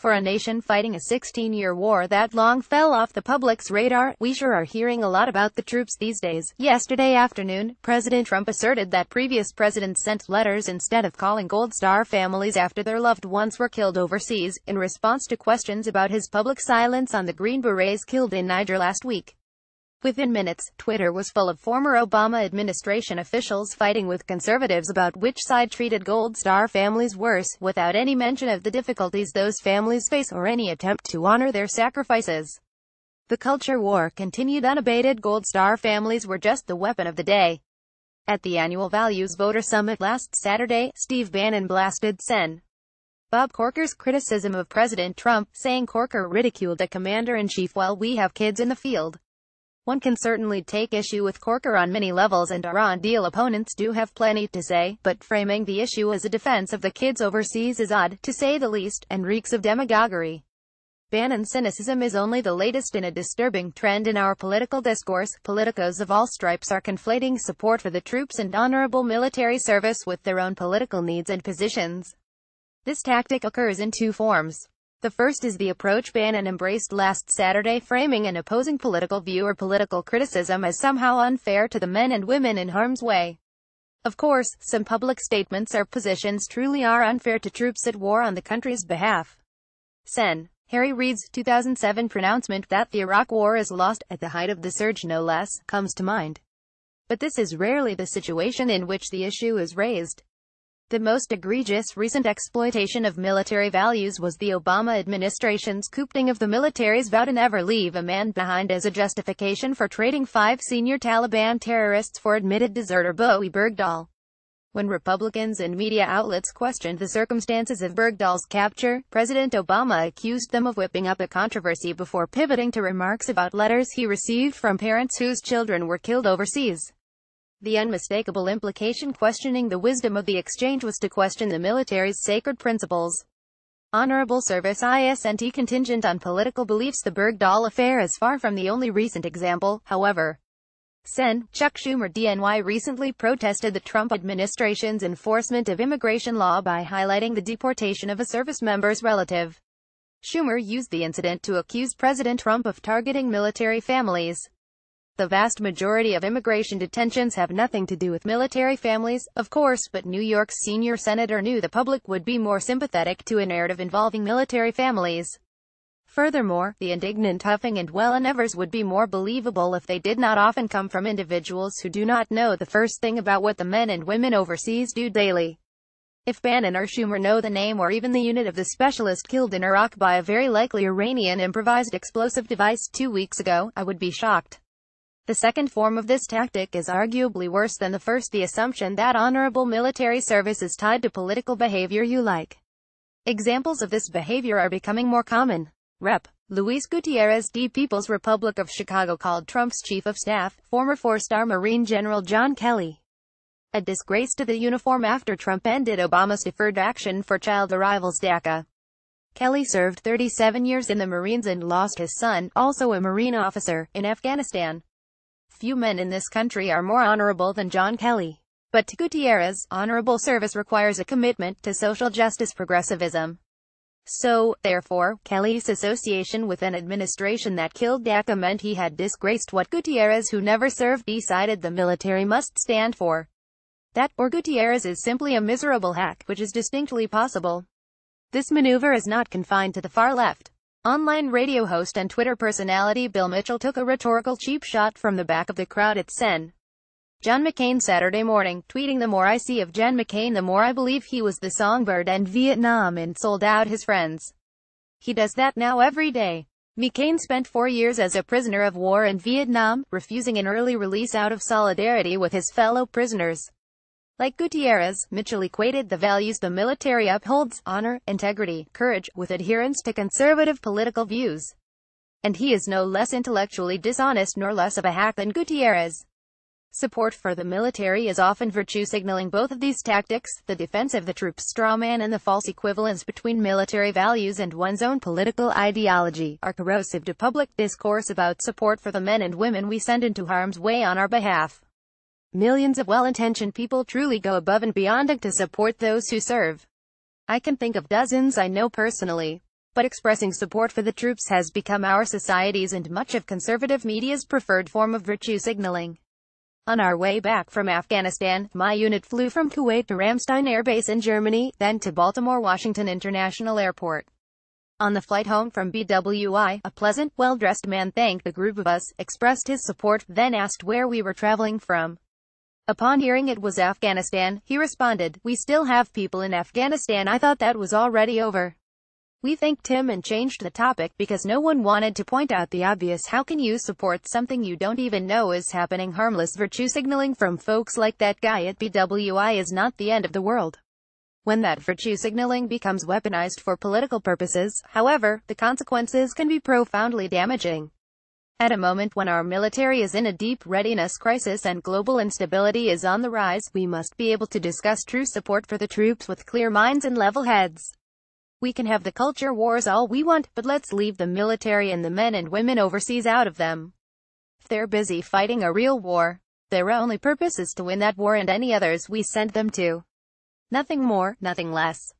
For a nation fighting a 16-year war that long fell off the public's radar, we sure are hearing a lot about the troops these days. Yesterday afternoon, President Trump asserted that previous presidents sent letters instead of calling Gold Star families after their loved ones were killed overseas, in response to questions about his public silence on the Green Berets killed in Niger last week. Within minutes, Twitter was full of former Obama administration officials fighting with conservatives about which side treated Gold Star families worse, without any mention of the difficulties those families face or any attempt to honor their sacrifices. The culture war continued unabated. Gold Star families were just the weapon of the day. At the annual Values Voter Summit last Saturday, Steve Bannon blasted Sen. Bob Corker's criticism of President Trump, saying Corker ridiculed a commander-in-chief while we have kids in the field. One can certainly take issue with Corker on many levels, and Iran-deal opponents do have plenty to say, but framing the issue as a defense of the kids overseas is odd, to say the least, and reeks of demagoguery. Bannon's cynicism is only the latest in a disturbing trend in our political discourse. Politicos of all stripes are conflating support for the troops and honorable military service with their own political needs and positions. This tactic occurs in two forms. The first is the approach Bannon embraced last Saturday, framing an opposing political view or political criticism as somehow unfair to the men and women in harm's way. Of course, some public statements or positions truly are unfair to troops at war on the country's behalf. Sen. Harry Reid's 2007 pronouncement that the Iraq War is lost, at the height of the surge no less, comes to mind. But this is rarely the situation in which the issue is raised. The most egregious recent exploitation of military values was the Obama administration's coopting of the military's vow to never leave a man behind as a justification for trading 5 senior Taliban terrorists for admitted deserter Bowe Bergdahl. When Republicans and media outlets questioned the circumstances of Bergdahl's capture, President Obama accused them of whipping up a controversy before pivoting to remarks about letters he received from parents whose children were killed overseas. The unmistakable implication questioning the wisdom of the exchange was to question the military's sacred principles. Honorable service isn't contingent on political beliefs. The Bergdahl affair is far from the only recent example, however. Sen. Chuck Schumer DNY recently protested the Trump administration's enforcement of immigration law by highlighting the deportation of a service member's relative. Schumer used the incident to accuse President Trump of targeting military families. The vast majority of immigration detentions have nothing to do with military families, of course, but New York's senior senator knew the public would be more sympathetic to a narrative involving military families. Furthermore, the indignant Huffing and Wellenevers would be more believable if they did not often come from individuals who do not know the first thing about what the men and women overseas do daily. If Bannon or Schumer know the name or even the unit of the specialist killed in Iraq by a very likely Iranian improvised explosive device 2 weeks ago, I would be shocked. The second form of this tactic is arguably worse than the first, the assumption that honorable military service is tied to political behavior you like. Examples of this behavior are becoming more common. Rep. Luis Gutierrez D. People's Republic of Chicago called Trump's chief of staff, former 4-star Marine General John Kelly, a disgrace to the uniform after Trump ended Obama's Deferred Action for Child Arrivals DACA. Kelly served 37 years in the Marines and lost his son, also a Marine officer, in Afghanistan. Few men in this country are more honorable than John Kelly. But to Gutierrez, honorable service requires a commitment to social justice progressivism. So, therefore, Kelly's association with an administration that killed DACA meant he had disgraced what Gutierrez, who never served, decided the military must stand for. That, or Gutierrez is simply a miserable hack, which is distinctly possible. This maneuver is not confined to the far left. Online radio host and Twitter personality Bill Mitchell took a rhetorical cheap shot from the back of the crowd at Sen. John McCain Saturday morning, tweeting, "The more I see of John McCain, the more I believe he was the songbird in Vietnam and sold out his friends. He does that now every day." McCain spent 4 years as a prisoner of war in Vietnam, refusing an early release out of solidarity with his fellow prisoners. Like Gutierrez, Mitchell equated the values the military upholds, honor, integrity, courage, with adherence to conservative political views. And he is no less intellectually dishonest nor less of a hack than Gutierrez. Support for the military is often virtue signaling. Both of these tactics, the defense of the troops strawman and the false equivalence between military values and one's own political ideology, are corrosive to public discourse about support for the men and women we send into harm's way on our behalf. Millions of well-intentioned people truly go above and beyond to support those who serve. I can think of dozens I know personally. But but expressing support for the troops has become our society's and much of conservative media's preferred form of virtue signaling. On our way back from Afghanistan, my unit flew from Kuwait to Ramstein Air Base in Germany, then to Baltimore-Washington International Airport. On the flight home from BWI, a pleasant, well-dressed man thanked the group of us, expressed his support, then asked where we were traveling from. Upon hearing it was Afghanistan, he responded, "We still have people in Afghanistan. I thought that was already over." We thanked him and changed the topic because no one wanted to point out the obvious. How can you support something you don't even know is happening? Harmless virtue signaling from folks like that guy at BWI is not the end of the world. When that virtue signaling becomes weaponized for political purposes, however, the consequences can be profoundly damaging. At a moment when our military is in a deep readiness crisis and global instability is on the rise, we must be able to discuss true support for the troops with clear minds and level heads. We can have the culture wars all we want, but let's leave the military and the men and women overseas out of them. If they're busy fighting a real war, their only purpose is to win that war and any others we send them to. Nothing more, nothing less.